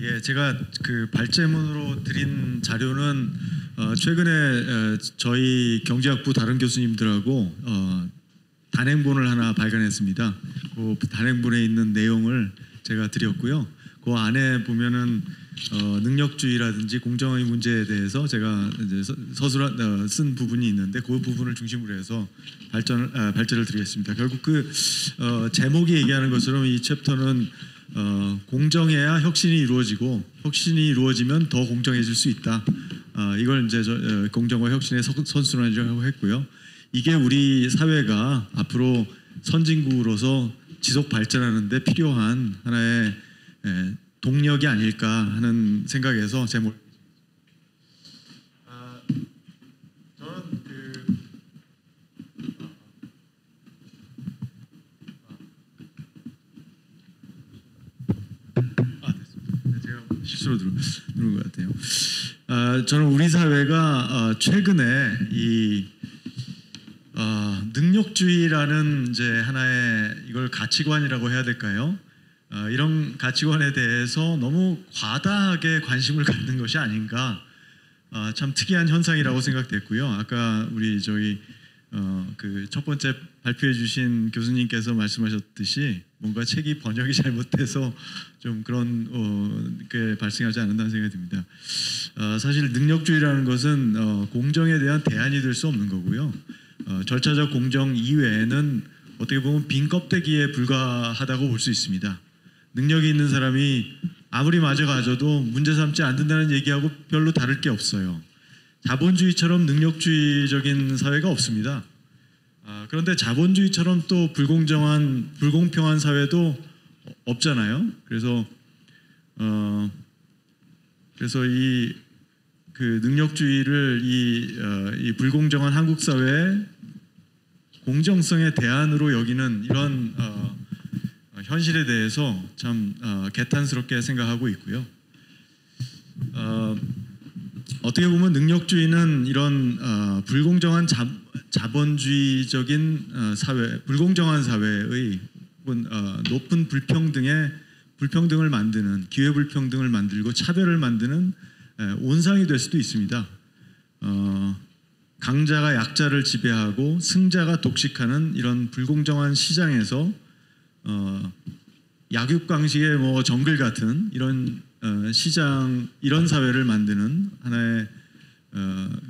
예, 제가 그 발제문으로 드린 자료는 최근에 저희 경제학부 다른 교수님들하고 단행본을 하나 발간했습니다. 그 단행본에 있는 내용을 제가 드렸고요. 그 안에 보면은 능력주의라든지 공정의 문제에 대해서 제가 이제 서술한 쓴 부분이 있는데 그 부분을 중심으로 해서 발제를 드리겠습니다. 결국 그 제목이 얘기하는 것처럼 이 챕터는 공정해야 혁신이 이루어지고 혁신이 이루어지면 더 공정해질 수 있다. 이걸 이제 공정과 혁신의 선순환이라고 했고요. 이게 우리 사회가 앞으로 선진국으로서 지속 발전하는 데 필요한 하나의 동력이 아닐까 하는 생각에서 제목. 저는 됐습니다. 제가 실수로 누른 것 같아요. 저는 우리 사회가 최근에 이 능력주의라는 이제 하나의 이걸 가치관이라고 해야 될까요? 이런 가치관에 대해서 너무 과다하게 관심을 갖는 것이 아닌가, 참 특이한 현상이라고 생각됐고요. 아까 우리 저희 그 첫 번째 발표해 주신 교수님께서 말씀하셨듯이 뭔가 책이 번역이 잘못돼서 좀 그런 게 발생하지 않는다는 생각이 듭니다. 사실 능력주의라는 것은 공정에 대한 대안이 될 수 없는 거고요. 절차적 공정 이외에는 어떻게 보면 빈 껍데기에 불과하다고 볼 수 있습니다. 능력이 있는 사람이 아무리 마저 가져도 문제 삼지 않는다는 얘기하고 별로 다를 게 없어요. 자본주의처럼 능력주의적인 사회가 없습니다. 그런데 자본주의처럼 또 불공평한 사회도 없잖아요. 그래서 이 그 능력주의를 이 불공정한 한국 사회의 공정성의 대안으로 여기는 이런 현실에 대해서 참 개탄스럽게 생각하고 있고요. 어떻게 보면 능력주의는 이런 불공정한 자본주의적인 사회, 불공정한 사회의 높은 불평등을 만드는, 기회불평등을 만들고 차별을 만드는 온상이 될 수도 있습니다. 강자가 약자를 지배하고 승자가 독식하는 이런 불공정한 시장에서 약육강식의 뭐 정글 같은 이런 시장, 이런 사회를 만드는 하나의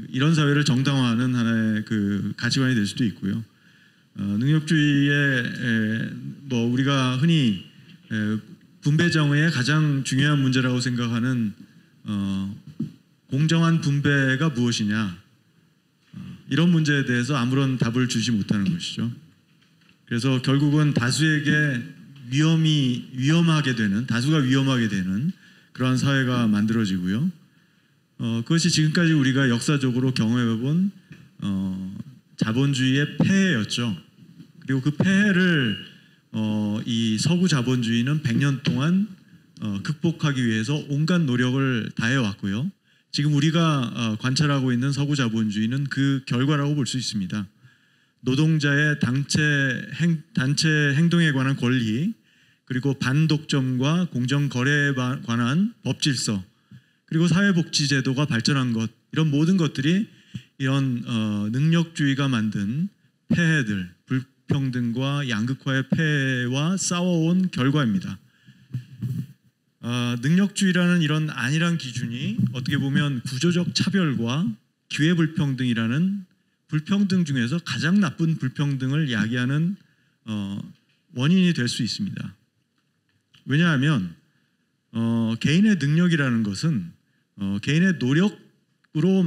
이런 사회를 정당화하는 하나의 그 가치관이 될 수도 있고요. 능력주의의 뭐 우리가 흔히 분배정의의 가장 중요한 문제라고 생각하는 공정한 분배가 무엇이냐, 이런 문제에 대해서 아무런 답을 주지 못하는 것이죠. 그래서 결국은 다수가 위험하게 되는 그러한 사회가 만들어지고요. 그것이 지금까지 우리가 역사적으로 경험해본 자본주의의 폐해였죠. 그리고 그 폐해를 이 서구 자본주의는 100년 동안 극복하기 위해서 온갖 노력을 다해왔고요. 지금 우리가 관찰하고 있는 서구 자본주의는 그 결과라고 볼 수 있습니다. 노동자의 단체 행동에 관한 권리, 그리고 반독점과 공정거래에 관한 법질서, 그리고 사회복지제도가 발전한 것, 이런 모든 것들이 이런 능력주의가 만든 폐해들, 불평등과 양극화의 폐해와 싸워온 결과입니다. 능력주의라는 이런 안일한 기준이 어떻게 보면 구조적 차별과 기회불평등이라는 불평등 중에서 가장 나쁜 불평등을 야기하는 원인이 될 수 있습니다. 왜냐하면 개인의 능력이라는 것은 개인의 노력만으로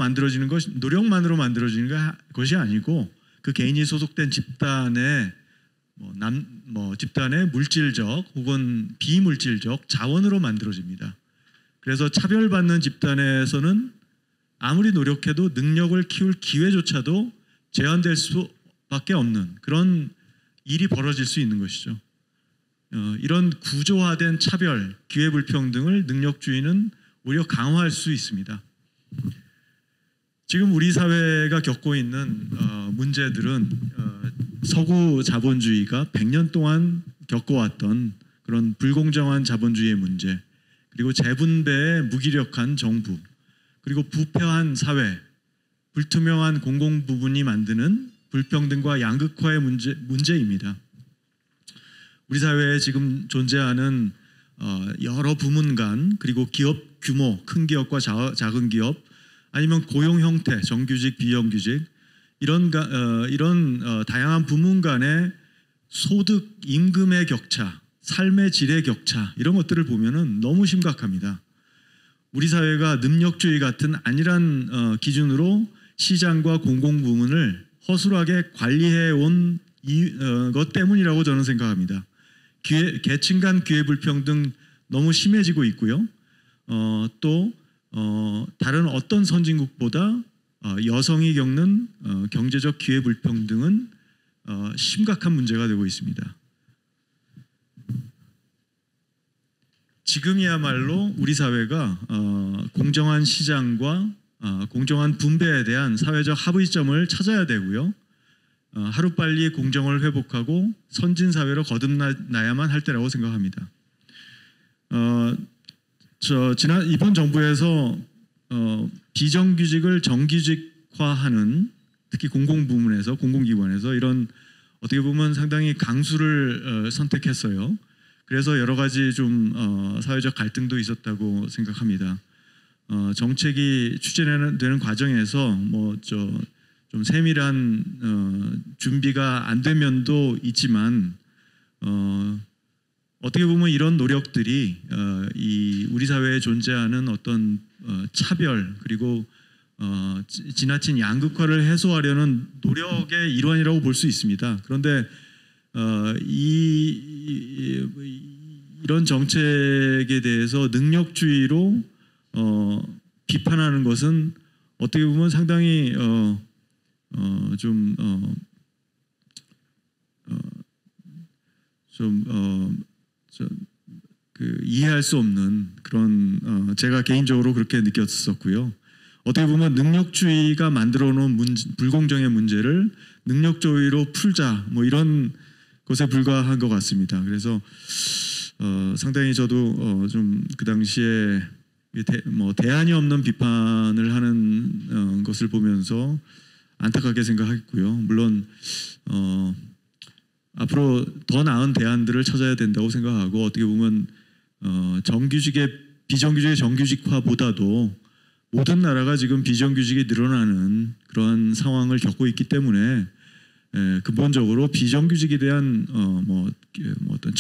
만들어지는 것이 아니고 그 개인이 소속된 집단의 집단의 물질적 혹은 비물질적 자원으로 만들어집니다. 그래서 차별받는 집단에서는 아무리 노력해도 능력을 키울 기회조차도 제한될 수밖에 없는 그런 일이 벌어질 수 있는 것이죠. 이런 구조화된 차별, 기회불평등을 능력주의는 오히려 강화할 수 있습니다. 지금 우리 사회가 겪고 있는 문제들은 서구 자본주의가 100년 동안 겪어왔던 그런 불공정한 자본주의의 문제, 그리고 재분배에 무기력한 정부, 그리고 부패한 사회, 불투명한 공공 부분이 만드는 불평등과 양극화의 문제입니다. 우리 사회에 지금 존재하는 여러 부문 간, 그리고 기업 규모, 큰 기업과 작은 기업, 아니면 고용 형태, 정규직, 비정규직, 이런 다양한 부문 간의 소득, 임금의 격차, 삶의 질의 격차, 이런 것들을 보면은 너무 심각합니다. 우리 사회가 능력주의 같은 안일한 기준으로 시장과 공공부문을 허술하게 관리해 온 것 때문이라고 저는 생각합니다. 계층 간 기회 불평등 너무 심해지고 있고요. 또 다른 어떤 선진국보다 여성이 겪는 경제적 기회 불평등은 심각한 문제가 되고 있습니다. 지금이야말로 우리 사회가 공정한 시장과 공정한 분배에 대한 사회적 합의점을 찾아야 되고요. 하루빨리 공정을 회복하고 선진 사회로 거듭나야만 할 때라고 생각합니다. 이번 정부에서 비정규직을 정규직화하는, 특히 공공부문에서, 공공기관에서 이런 어떻게 보면 상당히 강수를 선택했어요. 그래서 여러 가지 좀 사회적 갈등도 있었다고 생각합니다. 정책이 추진되는 과정에서 좀 세밀한 준비가 안 된 면도 있지만 어떻게 보면 이런 노력들이 우리 사회에 존재하는 어떤 차별, 그리고 지나친 양극화를 해소하려는 노력의 일환이라고 볼 수 있습니다. 그런데 이런 정책에 대해서 능력주의로 비판하는 것은 어떻게 보면 상당히 이해할 수 없는 그런, 제가 개인적으로 그렇게 느꼈었고요. 어떻게 보면 능력주의가 만들어 놓은 불공정의 문제를 능력주의로 풀자, 뭐 이런 것에 불과한 것 같습니다. 그래서 상당히 저도 좀 그 당시에 대안이 없는 비판을 하는 것을 보면서 안타깝게 생각했고요. 물론 앞으로 더 나은 대안들을 찾아야 된다고 생각하고, 어떻게 보면 정규직의 비정규직의 정규직화보다도 모든 나라가 지금 비정규직이 늘어나는 그러한 상황을 겪고 있기 때문에 근본적으로 비정규직에 대한 어떤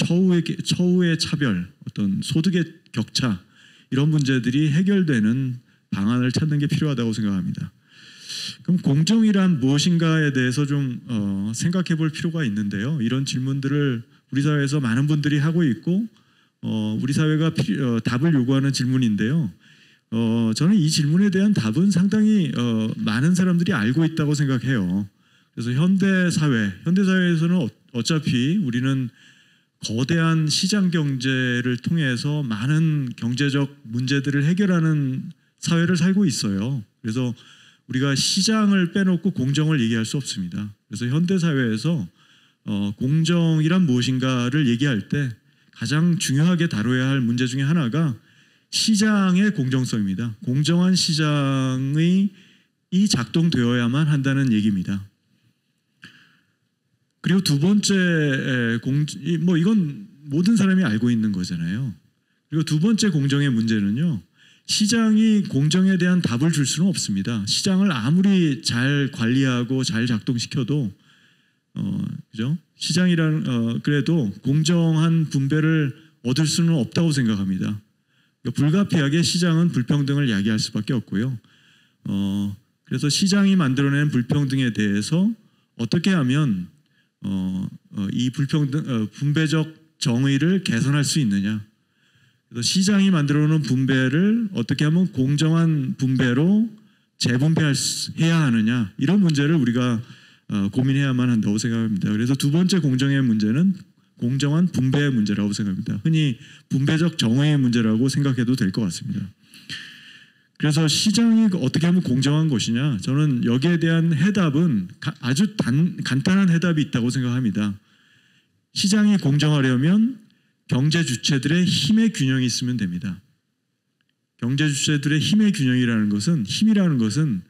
처우의 차별, 어떤 소득의 격차, 이런 문제들이 해결되는 방안을 찾는 게 필요하다고 생각합니다. 그럼 공정이란 무엇인가에 대해서 좀 생각해 볼 필요가 있는데요. 이런 질문들을 우리 사회에서 많은 분들이 하고 있고 우리 사회가 답을 요구하는 질문인데요. 저는 이 질문에 대한 답은 상당히 많은 사람들이 알고 있다고 생각해요. 그래서 현대사회에서는 어차피 우리는 거대한 시장 경제를 통해서 많은 경제적 문제들을 해결하는 사회를 살고 있어요. 그래서 우리가 시장을 빼놓고 공정을 얘기할 수 없습니다. 그래서 현대사회에서 공정이란 무엇인가를 얘기할 때 가장 중요하게 다뤄야 할 문제 중에 하나가 시장의 공정성입니다. 공정한 시장이 작동되어야만 한다는 얘기입니다. 그리고 두 번째 이건 모든 사람이 알고 있는 거잖아요. 그리고 두 번째 공정의 문제는요, 시장이 공정에 대한 답을 줄 수는 없습니다. 시장을 아무리 잘 관리하고 잘 작동시켜도 그죠? 시장이라는 그래도 공정한 분배를 얻을 수는 없다고 생각합니다. 그러니까 불가피하게 시장은 불평등을 야기할 수밖에 없고요. 그래서 시장이 만들어낸 불평등에 대해서 어떻게 하면 이 분배적 정의를 개선할 수 있느냐. 그래서 시장이 만들어놓은 분배를 어떻게 하면 공정한 분배로 재분배해야 하느냐, 이런 문제를 우리가 고민해야만 한다고 생각합니다. 그래서 두 번째 공정의 문제는 공정한 분배의 문제라고 생각합니다. 흔히 분배적 정의의 문제라고 생각해도 될 것 같습니다. 그래서 시장이 어떻게 하면 공정한 것이냐, 저는 여기에 대한 해답은 아주 간단한 해답이 있다고 생각합니다. 시장이 공정하려면 경제 주체들의 힘의 균형이 있으면 됩니다. 경제 주체들의 힘의 균형이라는 것은 힘이라는 것은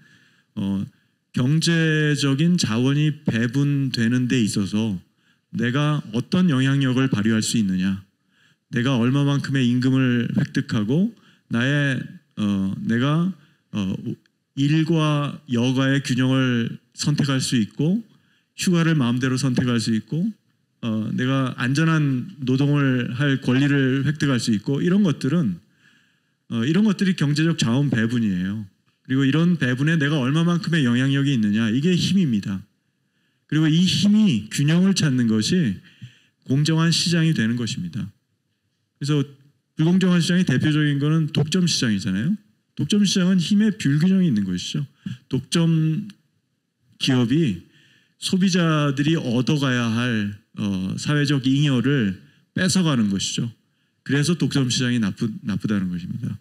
경제적인 자원이 배분되는 데 있어서 내가 어떤 영향력을 발휘할 수 있느냐, 내가 얼마만큼의 임금을 획득하고 내가 일과 여가의 균형을 선택할 수 있고 휴가를 마음대로 선택할 수 있고 내가 안전한 노동을 할 권리를 획득할 수 있고 이런 것들이 경제적 자원 배분이에요. 그리고 이런 배분에 내가 얼마만큼의 영향력이 있느냐, 이게 힘입니다. 그리고 이 힘이 균형을 찾는 것이 공정한 시장이 되는 것입니다. 그래서 불공정한 시장의 대표적인 것은 독점 시장이잖아요. 독점 시장은 힘의 불균형이 있는 것이죠. 독점 기업이 소비자들이 얻어가야 할 사회적 잉여를 뺏어가는 것이죠. 그래서 독점 시장이 나쁘다는 것입니다.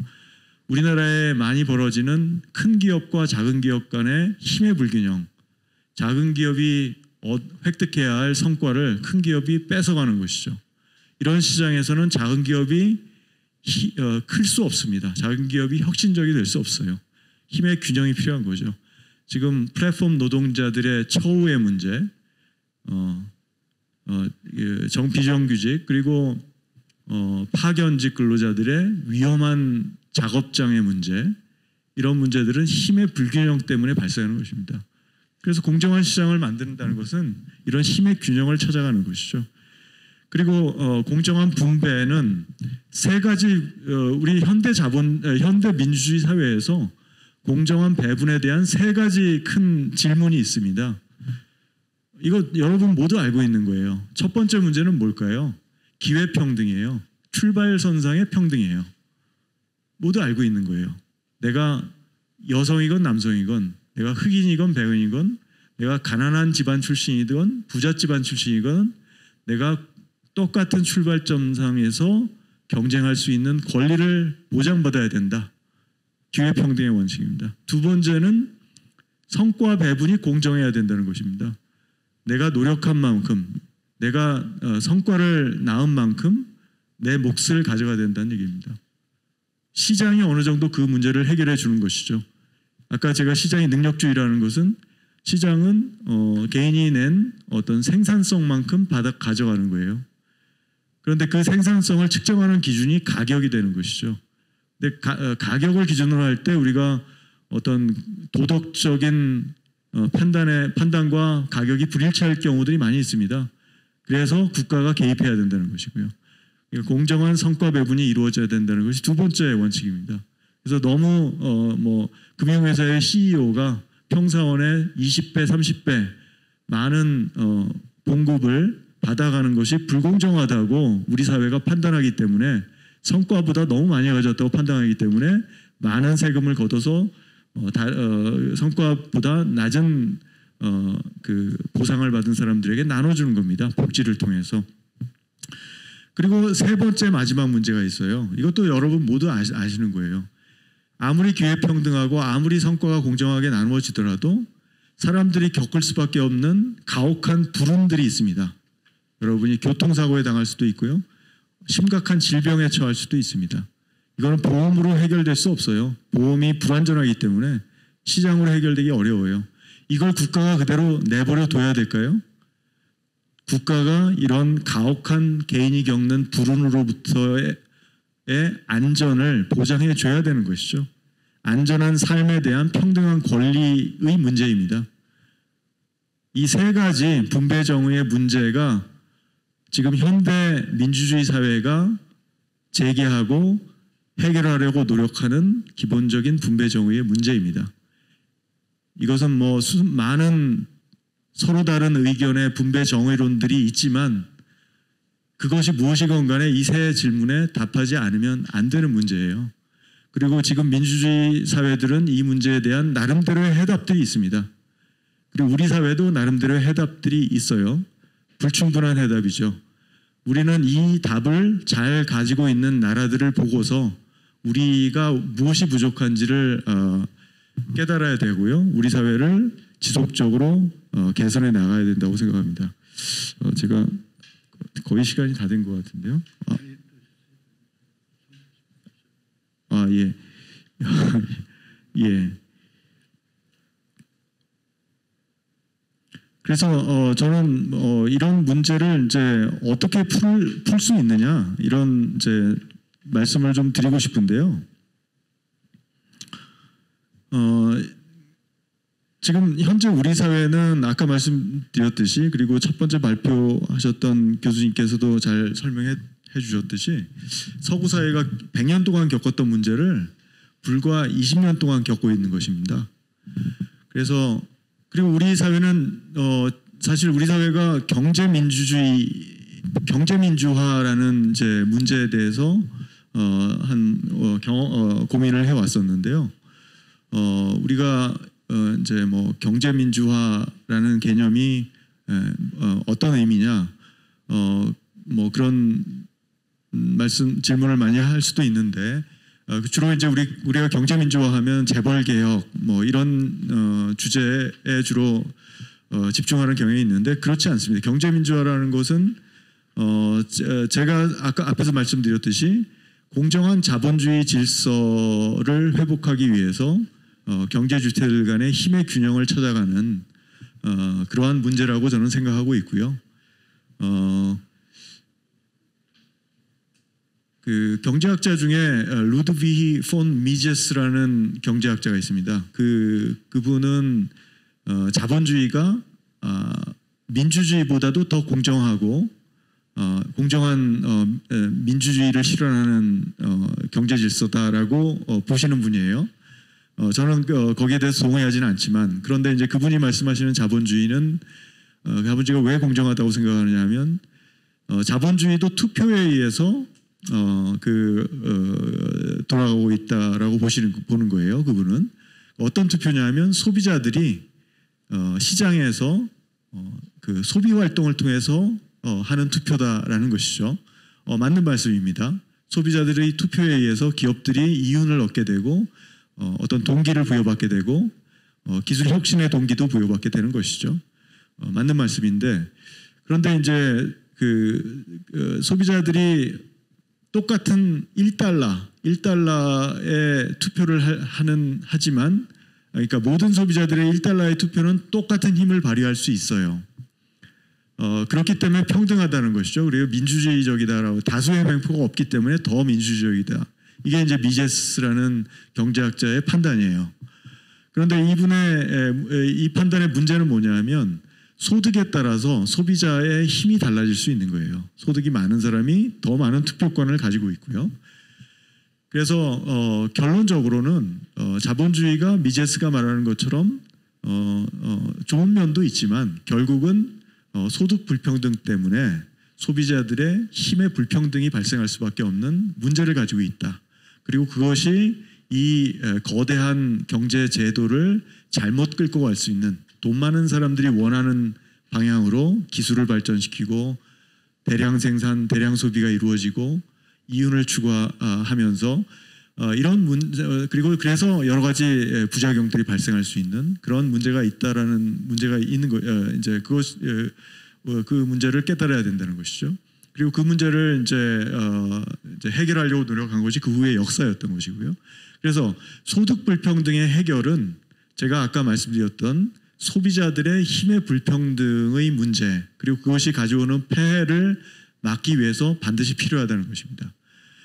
우리나라에 많이 벌어지는 큰 기업과 작은 기업 간의 힘의 불균형, 작은 기업이 획득해야 할 성과를 큰 기업이 뺏어가는 것이죠. 이런 시장에서는 작은 기업이 클 수 없습니다. 작은 기업이 혁신적이 될 수 없어요. 힘의 균형이 필요한 거죠. 지금 플랫폼 노동자들의 처우의 문제, 비정규직, 그리고 파견직 근로자들의 위험한 작업장의 문제, 이런 문제들은 힘의 불균형 때문에 발생하는 것입니다. 그래서 공정한 시장을 만든다는 것은 이런 힘의 균형을 찾아가는 것이죠. 그리고 공정한 분배는 세 가지, 우리 현대 민주주의 사회에서 공정한 배분에 대한 세 가지 큰 질문이 있습니다. 이거 여러분 모두 알고 있는 거예요. 첫 번째 문제는 뭘까요? 기회평등이에요. 출발선상의 평등이에요. 모두 알고 있는 거예요. 내가 여성이건 남성이건, 내가 흑인이건 백인이건, 내가 가난한 집안 출신이건 부자 집안 출신이건, 내가 똑같은 출발점상에서 경쟁할 수 있는 권리를 보장받아야 된다. 기회평등의 원칙입니다. 두 번째는 성과 배분이 공정해야 된다는 것입니다. 내가 노력한 만큼, 내가 성과를 낳은 만큼 내 몫을 가져가야 된다는 얘기입니다. 시장이 어느 정도 그 문제를 해결해 주는 것이죠. 아까 제가 시장의 능력주의라는 것은 시장은 개인이 낸 어떤 생산성만큼 가져가는 거예요. 그런데 그 생산성을 측정하는 기준이 가격이 되는 것이죠. 근데 가격을 기준으로 할 때 우리가 어떤 도덕적인 판단과 가격이 불일치할 경우들이 많이 있습니다. 그래서 국가가 개입해야 된다는 것이고요. 공정한 성과 배분이 이루어져야 된다는 것이 두 번째 원칙입니다. 그래서 너무 금융회사의 CEO가 평사원의 20배, 30배 많은 봉급을 받아가는 것이 불공정하다고 우리 사회가 판단하기 때문에, 성과보다 너무 많이 가졌다고 판단하기 때문에 많은 세금을 걷어서 성과보다 낮은 그 보상을 받은 사람들에게 나눠주는 겁니다. 복지를 통해서. 그리고 세 번째 마지막 문제가 있어요. 이것도 여러분 모두 아시는 거예요. 아무리 기회평등하고 아무리 성과가 공정하게 나누어지더라도 사람들이 겪을 수밖에 없는 가혹한 불운들이 있습니다. 여러분이 교통사고에 당할 수도 있고요. 심각한 질병에 처할 수도 있습니다. 이거는 보험으로 해결될 수 없어요. 보험이 불안전하기 때문에 시장으로 해결되기 어려워요. 이걸 국가가 그대로 내버려 둬야 될까요? 국가가 이런 가혹한 개인이 겪는 불운으로부터의 안전을 보장해 줘야 되는 것이죠. 안전한 삶에 대한 평등한 권리의 문제입니다. 이 세 가지 분배 정의의 문제가 지금 현대 민주주의 사회가 제기하고 해결하려고 노력하는 기본적인 분배 정의의 문제입니다. 이것은 많은 서로 다른 의견의 분배 정의론들이 있지만 그것이 무엇이건 간에 이 세 질문에 답하지 않으면 안 되는 문제예요. 그리고 지금 민주주의 사회들은 이 문제에 대한 나름대로의 해답들이 있습니다. 그리고 우리 사회도 나름대로의 해답들이 있어요. 불충분한 해답이죠. 우리는 이 답을 잘 가지고 있는 나라들을 보고서 우리가 무엇이 부족한지를 깨달아야 되고요. 우리 사회를 지속적으로 개선해 나가야 된다고 생각합니다. 제가 거의 시간이 다 된 것 같은데요. 예. 예. 그래서 저는 이런 문제를 이제 어떻게 풀 수 있느냐 이런 이제 말씀을 좀 드리고 싶은데요. 지금 현재 우리 사회는 아까 말씀드렸듯이 그리고 첫 번째 발표하셨던 교수님께서도 잘 설명해 주셨듯이 서구 사회가 100년 동안 겪었던 문제를 불과 20년 동안 겪고 있는 것입니다. 그래서 그리고 우리 사회는 사실 우리 사회가 경제민주화라는 이제 문제에 대해서 고민을 해왔었는데요. 우리가 이제 뭐 경제민주화라는 개념이 어떤 의미냐, 뭐 그런 질문을 많이 할 수도 있는데 주로 이제 우리가 경제민주화하면 재벌개혁 뭐 이런 주제에 주로 집중하는 경향이 있는데 그렇지 않습니다. 경제민주화라는 것은 제가 아까 앞에서 말씀드렸듯이 공정한 자본주의 질서를 회복하기 위해서 경제주체들 간의 힘의 균형을 찾아가는 그러한 문제라고 저는 생각하고 있고요. 그 경제학자 중에 루드비히 폰 미제스라는 경제학자가 있습니다. 그분은 자본주의가 민주주의보다도 더 공정하고 공정한 민주주의를 실현하는 경제 질서다라고 보시는 분이에요. 저는 거기에 대해서 동의하지는 않지만 그런데 이제 그분이 말씀하시는 자본주의는 자본주의가 왜 공정하다고 생각하느냐면 자본주의도 투표에 의해서 돌아가고 있다라고 보는 거예요. 그분은 어떤 투표냐면 소비자들이 시장에서 그 소비 활동을 통해서 하는 투표다라는 것이죠. 맞는 말씀입니다. 소비자들의 투표에 의해서 기업들이 이윤을 얻게 되고 어떤 동기를 부여받게 되고 기술 혁신의 동기도 부여받게 되는 것이죠. 맞는 말씀인데 그런데 이제 소비자들이 똑같은 1달러에 투표를 하지만 그러니까 모든 소비자들의 1달러의 투표는 똑같은 힘을 발휘할 수 있어요. 그렇기 때문에 평등하다는 것이죠. 그리고 민주주의적이다라고 다수의 맹표가 없기 때문에 더 민주주의적이다. 이게 이제 미제스라는 경제학자의 판단이에요. 그런데 이 판단의 문제는 뭐냐면 소득에 따라서 소비자의 힘이 달라질 수 있는 거예요. 소득이 많은 사람이 더 많은 투표권을 가지고 있고요. 그래서 결론적으로는 자본주의가 미제스가 말하는 것처럼 좋은 면도 있지만 결국은 소득 불평등 때문에 소비자들의 힘의 불평등이 발생할 수밖에 없는 문제를 가지고 있다. 그리고 그것이 이 거대한 경제 제도를 잘못 끌고 갈 수 있는 돈 많은 사람들이 원하는 방향으로 기술을 발전시키고 대량 생산, 대량 소비가 이루어지고 이윤을 추구하면서 이런 문제 그리고 그래서 여러 가지 부작용들이 발생할 수 있는 그런 문제가 있다라는 문제가 있는 거 이제 그 문제를 깨달아야 된다는 것이죠. 그리고 그 문제를 이제 해결하려고 노력한 것이 그 후의 역사였던 것이고요. 그래서 소득 불평등의 해결은 제가 아까 말씀드렸던 소비자들의 힘의 불평등의 문제 그리고 그것이 가져오는 폐해를 막기 위해서 반드시 필요하다는 것입니다.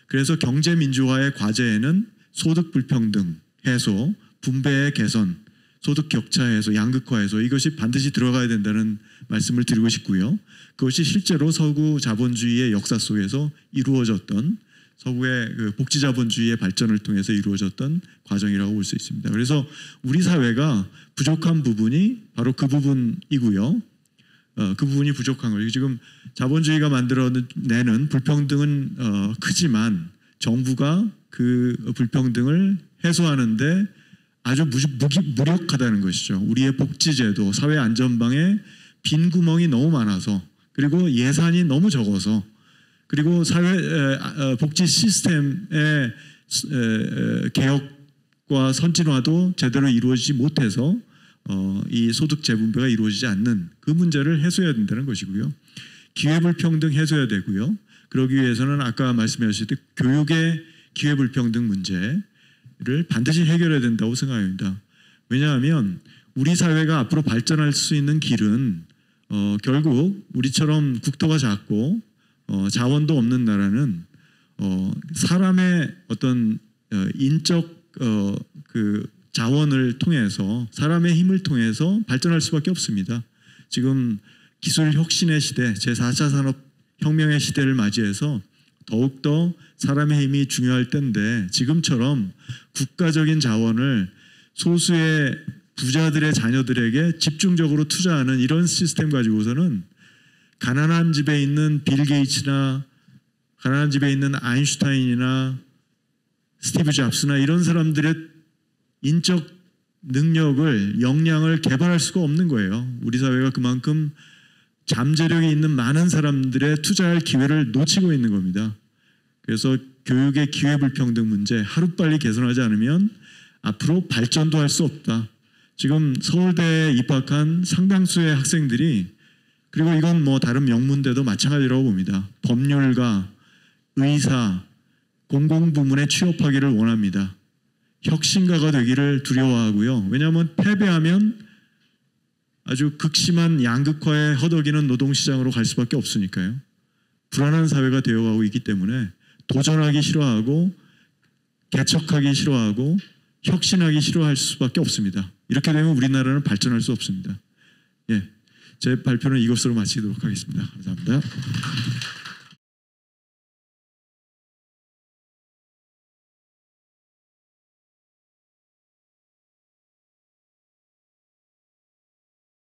그래서 경제 민주화의 과제에는 소득 불평등 해소, 분배의 개선, 소득 격차 해소, 양극화 해소 이것이 반드시 들어가야 된다는 말씀을 드리고 싶고요. 그것이 실제로 서구 자본주의의 역사 속에서 이루어졌던 서구의 그 복지 자본주의의 발전을 통해서 이루어졌던 과정이라고 볼 수 있습니다. 그래서 우리 사회가 부족한 부분이 바로 그 부분이고요. 그 부분이 부족한 거예요. 지금 자본주의가 만들어내는 불평등은 크지만 정부가 그 불평등을 해소하는데 아주 무력하다는 것이죠. 우리의 복지제도, 사회 안전망에 빈 구멍이 너무 많아서 그리고 예산이 너무 적어서 그리고 사회 복지 시스템의 개혁과 선진화도 제대로 이루어지지 못해서 이 소득 재분배가 이루어지지 않는 그 문제를 해소해야 된다는 것이고요. 기회불평등 해소해야 되고요. 그러기 위해서는 아까 말씀하셨듯이 교육의 기회불평등 문제 문제를 반드시 해결해야 된다고 생각합니다. 왜냐하면 우리 사회가 앞으로 발전할 수 있는 길은 결국 우리처럼 국토가 작고 자원도 없는 나라는 사람의 어떤 인적 그 자원을 통해서 사람의 힘을 통해서 발전할 수밖에 없습니다. 지금 기술 혁신의 시대, 제4차 산업혁명의 시대를 맞이해서 더욱더 사람의 힘이 중요할 때인데 지금처럼 국가적인 자원을 소수의 부자들의 자녀들에게 집중적으로 투자하는 이런 시스템 가지고서는 가난한 집에 있는 빌 게이츠나 가난한 집에 있는 아인슈타인이나 스티브 잡스나 이런 사람들의 인적 능력을 역량을 개발할 수가 없는 거예요. 우리 사회가 그만큼 잠재력이 있는 많은 사람들의 투자할 기회를 놓치고 있는 겁니다. 그래서 교육의 기회불평등 문제 하루빨리 개선하지 않으면 앞으로 발전도 할 수 없다. 지금 서울대에 입학한 상당수의 학생들이 그리고 이건 뭐 다른 명문대도 마찬가지라고 봅니다. 법률가, 의사, 공공부문에 취업하기를 원합니다. 혁신가가 되기를 두려워하고요. 왜냐하면 패배하면 아주 극심한 양극화에 허덕이는 노동시장으로 갈 수밖에 없으니까요. 불안한 사회가 되어가고 있기 때문에 도전하기 싫어하고 개척하기 싫어하고 혁신하기 싫어할 수밖에 없습니다. 이렇게 되면 우리나라는 발전할 수 없습니다. 예, 제 발표는 이것으로 마치도록 하겠습니다. 감사합니다.